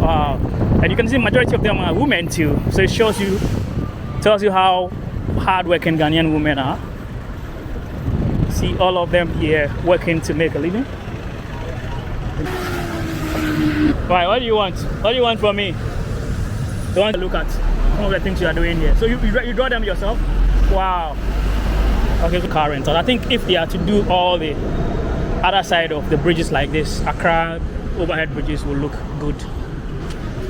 And you can see majority of them are women too. So it tells you how hardworking Ghanaian women are. See all of them here working to make a living. Right, what do you want? What do you want from me? Don't want to look at some of the things you are doing here. So you draw them yourself? Wow. Okay, so car rental. I think if they are to do all the other side of the bridges like this, Accra overhead bridges will look good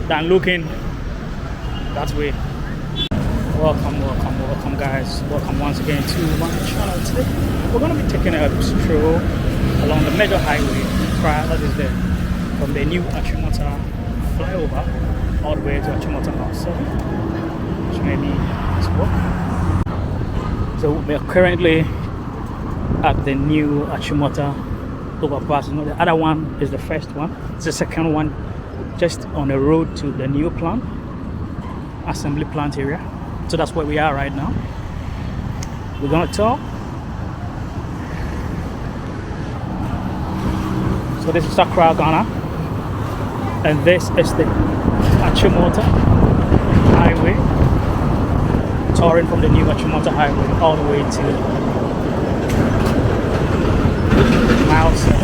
than looking that way. Welcome guys. Welcome once again to my channel. Today we're going to be taking a stroll along the major highway, that is there, from the new Achimota flyover all the way to Achimota House 7, which may be this walk. So we are currently at the new Achimota overpass. You know, the other one is the first one. It's the second one just on the road to the new plant, assembly plant area. So that's where we are right now. We're gonna talk. So this is Accra, Ghana, and this is the Achimota highway, touring from the new Achimota highway all the way to mile 7.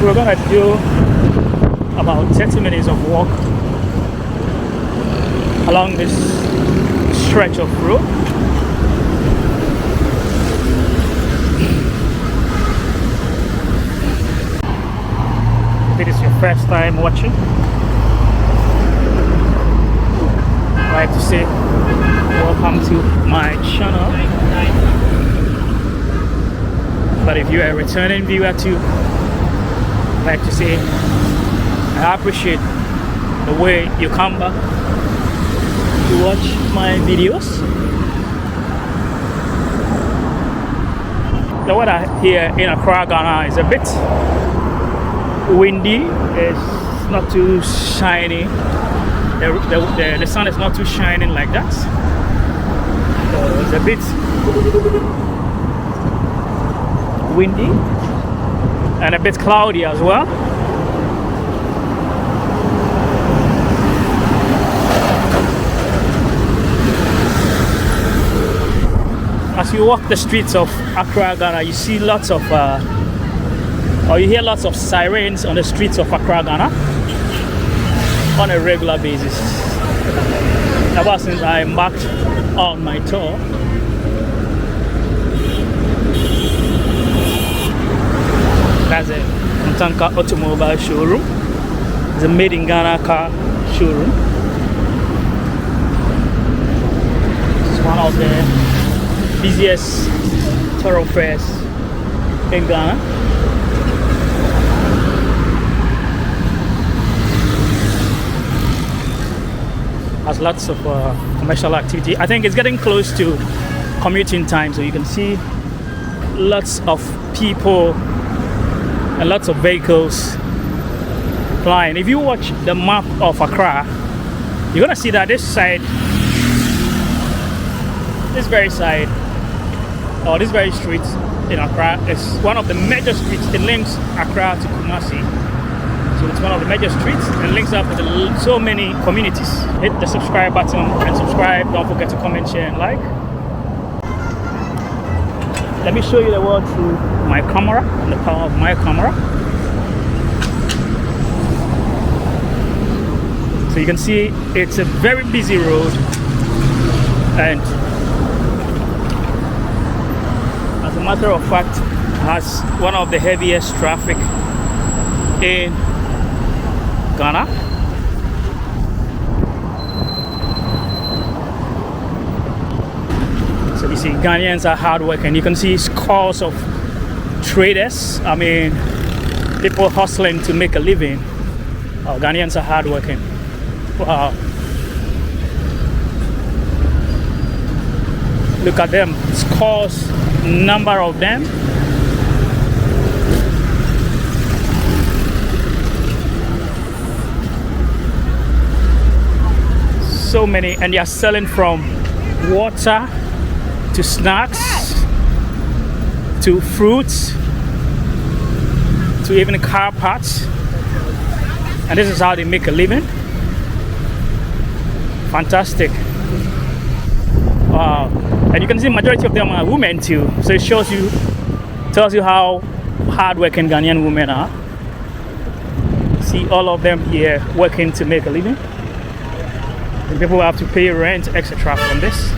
We're gonna do about 30 minutes of walk along this stretch of road. If it is your first time watching, I'd like to say welcome to my channel. But if you are a returning viewer too, I'd like to say I appreciate the way you come back to watch my videos. The weather here in Accra, Ghana is a bit windy. It's not too shiny. The sun is not too shining like that. So it's a bit windy and a bit cloudy as well. As you walk the streets of Accra, Ghana, you see lots of, or you hear lots of sirens on the streets of Accra, Ghana on a regular basis. Ever since I embarked on my tour, that's a Ntanka automobile showroom. It's a made in Ghana car showroom. It's one of the busiest thoroughfares in Ghana. Has lots of commercial activity. I think it's getting close to commuting time, so you can see lots of people and lots of vehicles flying. If you watch the map of Accra, you're gonna see that this very side, or this very street in Accra is one of the major streets. It links Accra to Kumasi. So it's one of the major streets and links up with so many communities. Hit the subscribe button and subscribe. Don't forget to comment, share, and like. Let me show you the world through my camera and the power of my camera. So you can see it's a very busy road, and as a matter of fact, has one of the heaviest traffic in Ghana. So you see, Ghanaians are hardworking. You can see scores of traders. I mean, people hustling to make a living. Oh, Ghanaians are hardworking. Wow. Look at them, scores, number of them. So many, and they are selling from water to snacks to fruits to even car parts. And this is how they make a living. Fantastic. Wow. And you can see the majority of them are women too. So it tells you how hardworking Ghanaian women are. See all of them here working to make a living. And people have to pay rent, etc. from this.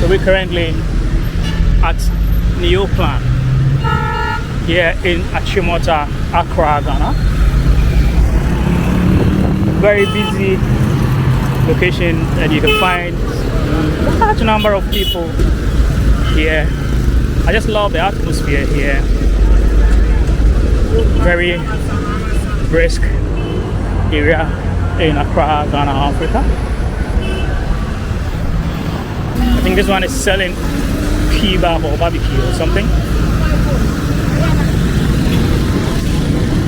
So we're currently at Neoplan here in Achimota, Accra, Ghana. Very busy location, and you can find a large number of people here. I just love the atmosphere here. Very brisk area in Accra, Ghana, Africa. I think this one is selling kebab or barbecue or something.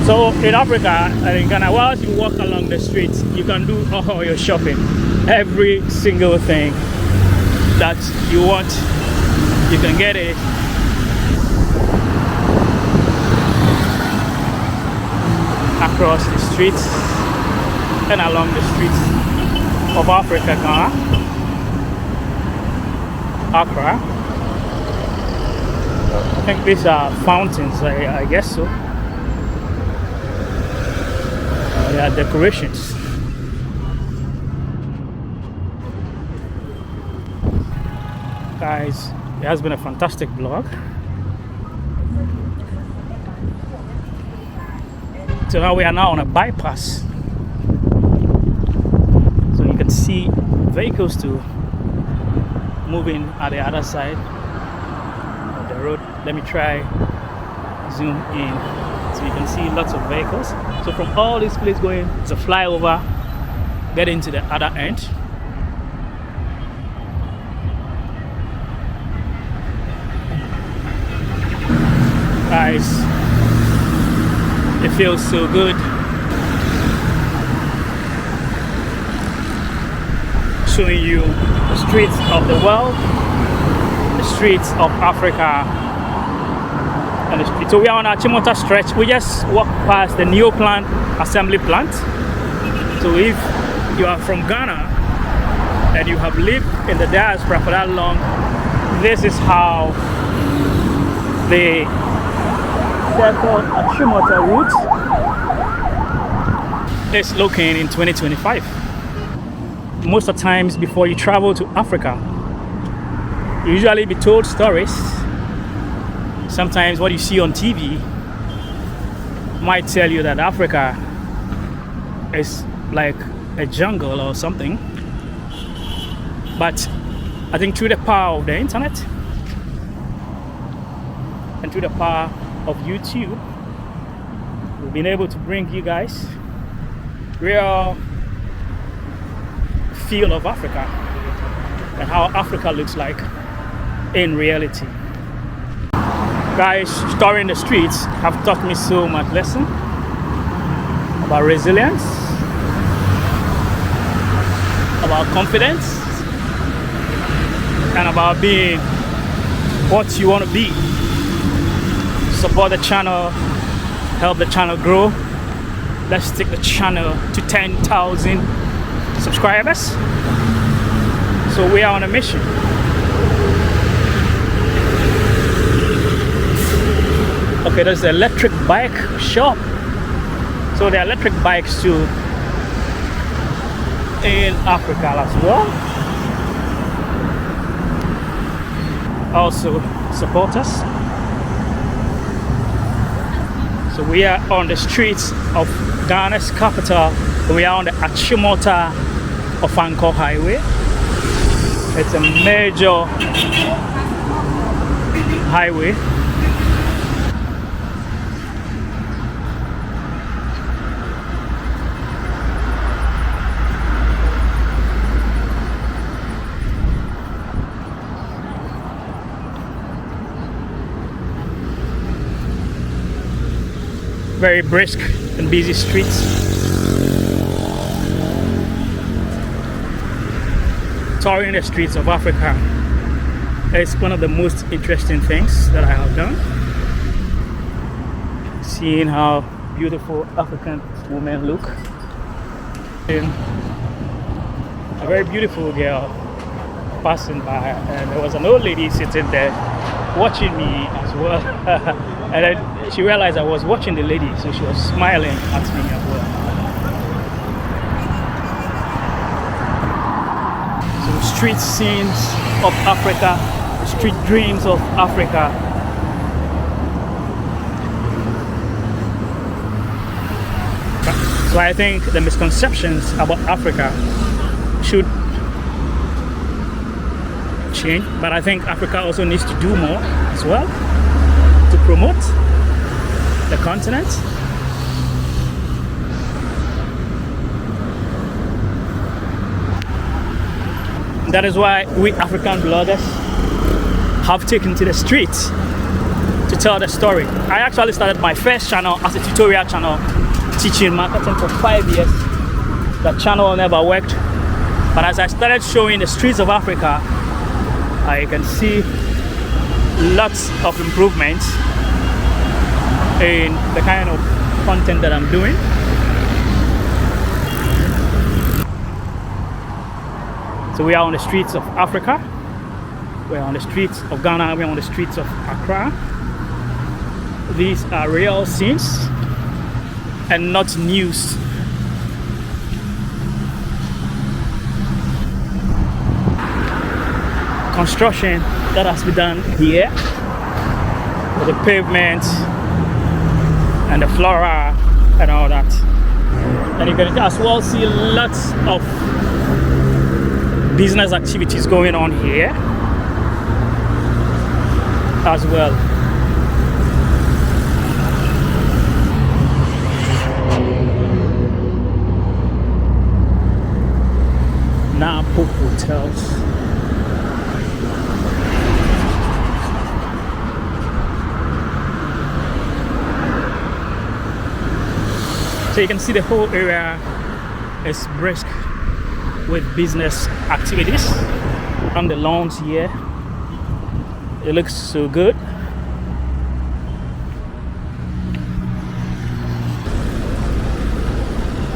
So in Africa and in Ghana, whilst you walk along the streets, you can do all your shopping. Every single thing that you want, you can get it. Across the streets and along the streets of Africa, Ghana, Accra. I think these are fountains, I guess so. They are decorations. Guys, it has been a fantastic vlog. So now we are now on a bypass. So you can see vehicles too moving at the other side of the road. Let me try zoom in so you can see lots of vehicles. So from all this place going, it's a flyover, getting to the other end. Guys, it feels so good. Showing you the streets of the world, the streets of Africa, and the streets. So we are on Achimota stretch. We just walked past the Neoplan assembly plant. So if you are from Ghana and you have lived in the diaspora for that long, this is how the so-called Achimota route is looking in 2025. Most of the times before you travel to Africa, you usually be told stories. Sometimes what you see on TV might tell you that Africa is like a jungle or something. But I think through the power of the internet and through the power of YouTube, we've been able to bring you guys real feel of Africa and how Africa looks like in reality. Guys, touring the streets have taught me so much lesson about resilience, about confidence, and about being what you want to be. Support the channel, help the channel grow. Let's take the channel to 10,000 subscribers. So we are on a mission. Okay, there's the electric bike shop. So there are electric bikes too in Africa as well. Also support us. So we are on the streets of Ghana's capital. We are on the Achimota Ofanko Highway. It's a major highway. Very brisk and busy streets. Touring the streets of Africa is one of the most interesting things that I have done. seeing how beautiful African women look. And a very beautiful girl passing by, and there was an old lady sitting there watching me as well. And then she realized I was watching the lady, so she was smiling at me as well. So street scenes of Africa, street dreams of Africa. So I think the misconceptions about Africa should change, but I think Africa also needs to do more as well to promote the continent. That is why we African bloggers have taken to the streets to tell the story. I actually started my first channel as a tutorial channel teaching marketing for 5 years. That channel never worked, but as I started showing the streets of Africa, I can see lots of improvements in the kind of content that I'm doing. So we are on the streets of Africa, we're on the streets of Ghana, we're on the streets of Accra. These are real scenes and not news. Construction that has been done here with the pavement and the flora and all that. And you can as well see lots of business activities going on here as well. Napo hotels. So you can see the whole area is brisk with business activities. On the lawns here, it looks so good.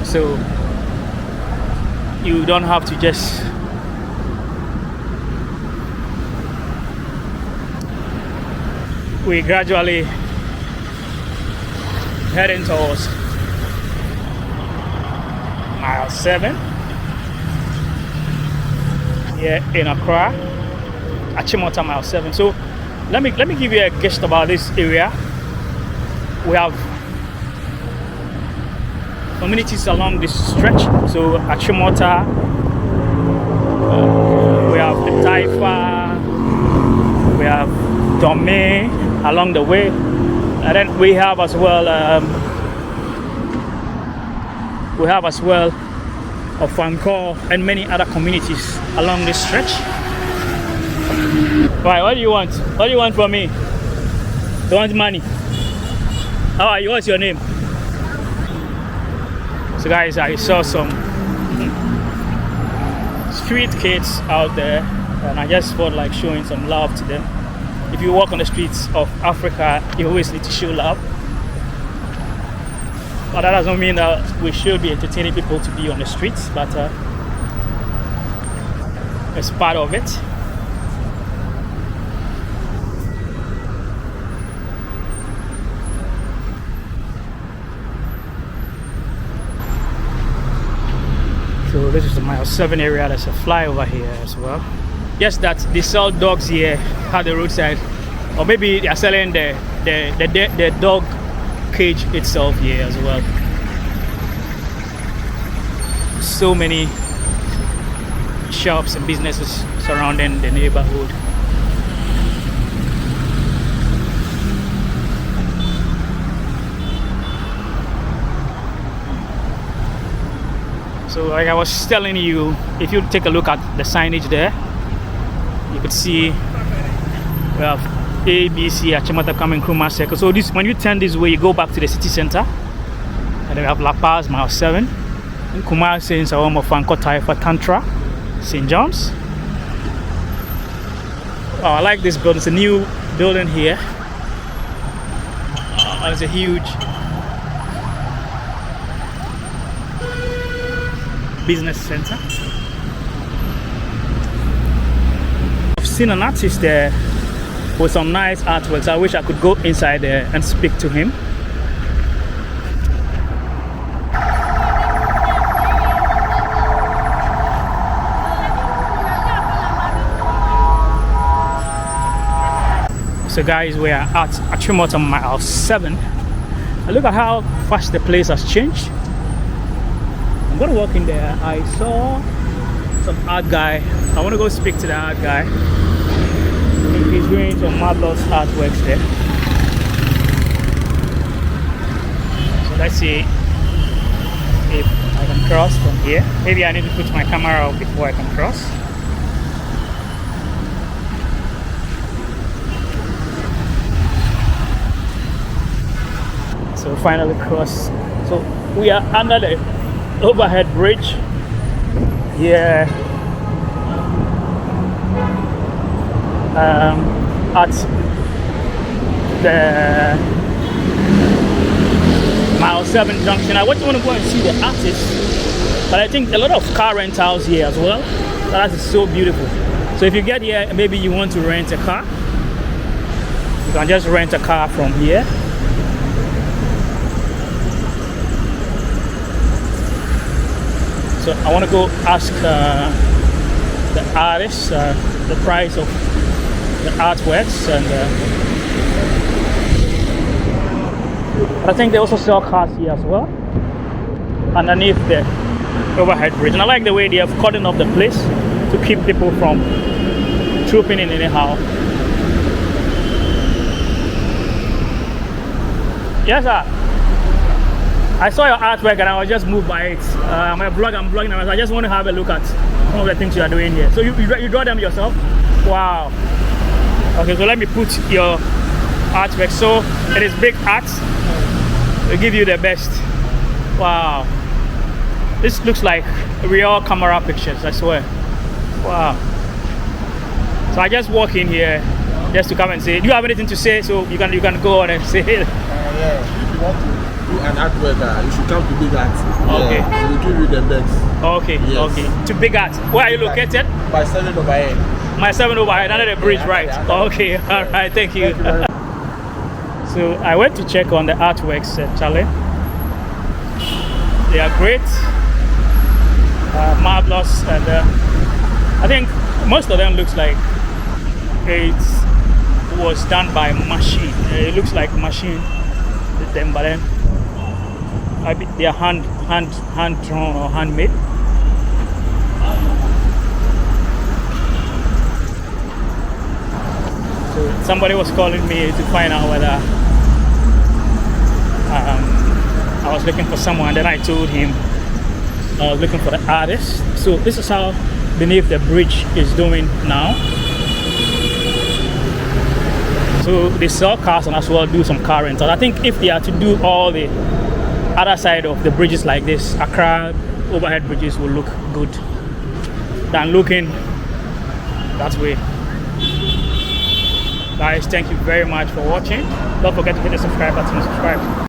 So you don't have to just we gradually heading towards mile 7 here in Accra, Achimota mile 7. So let me give you a gist about this area. We have communities along this stretch. So Achimota, we have the Taifa, we have Dome along the way, and then we have as well Ofanko and many other communities along this stretch. Right, what do you want? What do you want from me? You want money? How are you? What's your name? So guys, I saw some street kids out there, and I just felt like showing some love to them. If you walk on the streets of Africa, you always need to show love. But that doesn't mean that we should be entertaining people to be on the streets, but it's part of it. So this is the mile 7 area. There's a flyover here as well. Yes, that they sell dogs here at the roadside, or maybe they are selling the dog cage itself here as well. So many shops and businesses surrounding the neighborhood. So like I was telling you, if you take a look at the signage there, you could see we have A, B, C, Achimota coming Nkrumah Circle. So this, when you turn this way, you go back to the city center, and then we have La Paz, mile 7. In Kumasi, in home of Fanko Taifa Tantra, St. John's. Oh, I like this building. It's a new building here. it's a huge business center. I've seen an artist there with some nice artworks. I wish I could go inside there and speak to him. So guys, we are at Achimota Mile 7. And look at how fast the place has changed. I'm gonna walk in there. I saw some art guy. I want to go speak to the art guy. He's doing some marvelous artworks there. So let's see if I can cross from here. Maybe I need to put my camera up before I can cross. So finally cross. So we are under the overhead bridge here at the Mile 7 junction. I want to go and see the artists, but I think a lot of car rentals here as well. That is so beautiful. So if you get here, maybe you want to rent a car, you can just rent a car from here. So I want to go ask the artists the price of the artworks, and I think they also sell cars here as well underneath the overhead bridge. And I like the way they have cordoned off the place to keep people from trooping in anyhow. Yes, sir. I saw your artwork and I was just moved by it. I'm vlogging now, so I just want to have a look at some of the things you are doing here. So you draw them yourself? Wow. Okay, so let me put your artwork. So it is big art. We'll give you the best. Wow. This looks like real camera pictures, I swear. Wow. So I just walk in here just to come and say, do you have anything to say? So you can go on and say it. Yeah, if you want to do an artwork, you should come to Big Art. Okay. Yeah, we'll give you the best. Okay, yes. Okay. To Big Art. Where are you located? By 7 over here. My 7 over here, under the bridge, yeah, right? Okay, all right, thank you. So I went to check on the artworks, Charlie. They are great, marvelous, and I think most of them looks like it was done by machine. It looks like machine did them, but then they are hand drawn or handmade. So somebody was calling me to find out whether I was looking for someone, and then I told him I was looking for the artist. So this is how beneath the bridge is doing now. So they sell cars and as well do some car rentals. I think if they are to do all the other side of the bridges like this, Accra overhead bridges will look good than looking that way. Guys, thank you very much for watching. Don't forget to hit the subscribe button and subscribe.